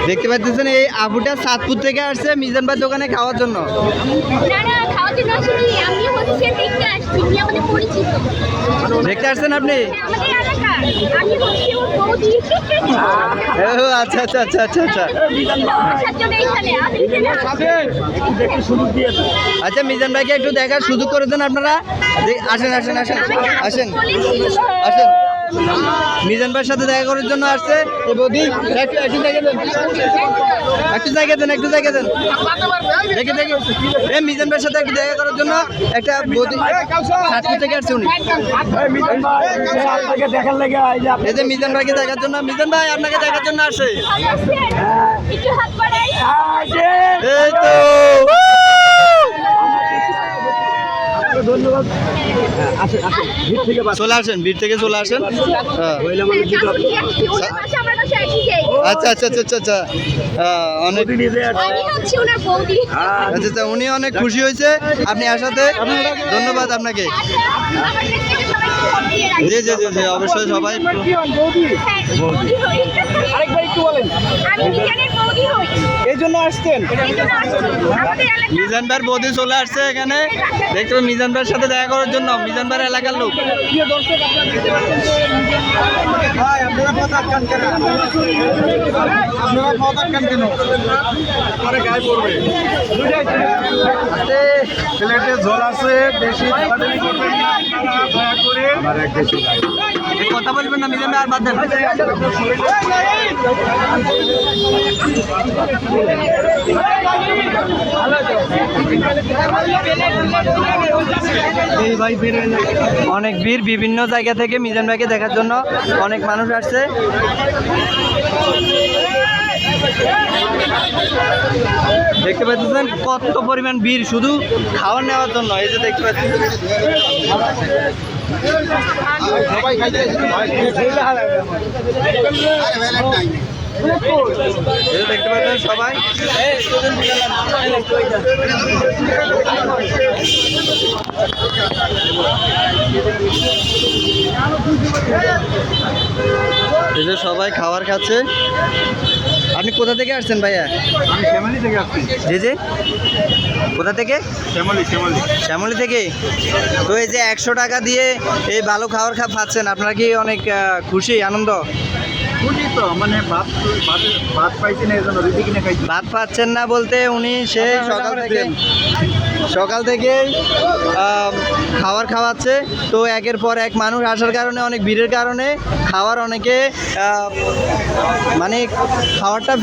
দেখতে পাচ্ছেন এই আবুটা সাতপুর থেকে আসছে মিজান ভাই দোকানে খাওয়ার জন্য। দেখতে আসছেন আপনি? আচ্ছা আচ্ছা আচ্ছা আচ্ছা আচ্ছা আচ্ছা মিজান ভাইকে একটু দেখার সুযোগ করে দেন আপনারা। আসেন আসেন আসেন আসেন আসেন মিজান ভাইয়ের সাথে দেখা করার জন্য আসছে। বৌদি একটু জায়গা দেন, একটু জায়গা দেন, একটু জায়গা দেন। দেখে দেখে এই মিজান ভাইয়ের সাথে একটু দেখা করার জন্য একটা বৌদি সাতপুর থেকে আসছে উনি। এই যে মিজান ভাইকে দেখার জন্য, মিজান ভাই আপনাকে দেখার জন্য আসে। এই তো ধন্যবাদ। চলে আসেন, ভিড় থেকে চলে আসেন। আচ্ছা আচ্ছা আচ্ছা আচ্ছা আচ্ছা অনেক আচ্ছা আচ্ছা উনি অনেক খুশি হয়েছে আপনি আসাতে। ধন্যবাদ আপনাকে। জি জি জি জি অবশ্যই সবাই। এই জন্য আসছেন? মিজান ভাইয়ের বৌদি চলে আসছে এখানে, দেখতে মিজান ভাইয়ের সাথে দেখা করার জন্য। মিজান ভাইয়ের এলাকার লোক। প্লেটে ঝোল আছে, বেশি কথা বলবেন না মিজান ভাই, আর বাদ দেন। অনেক ভিড়, বিভিন্ন জায়গা থেকে মিজান ভাইকে দেখার জন্য অনেক মানুষ আসছে। দেখতে পাচ্ছেন কত পরিমাণ ভিড় শুধু খাবার নেওয়ার জন্য। এই যে দেখতে পাচ্ছেন দেখতে পাচ্ছেন সবাই। এই যে সবাই খাবার খাচ্ছে। আপনি কোথা থেকে আসছেন ভাইয়া? আমি শ্যামলী থেকে আসছি। জি জি কোথা থেকে? শ্যামলী শ্যামলী শ্যামলী থেকে। তো এই যে 100 টাকা দিয়ে এই ভালো খাবার পাচ্ছেন, আপনারা কি অনেক খুশি, আনন্দ? খুশি তো, মানে ভাত পাইছি না, এই জন্য রুটি কিনে খাইছি। ভাত পাচ্ছেন না বলতে উনি সেই সকাল থেকেই খাবার খাওয়াচ্ছে। তো একের পর এক মানুষ আসার কারণে, অনেক ভিড়ের কারণে খাওয়ার অনেকে মানে খাবারটা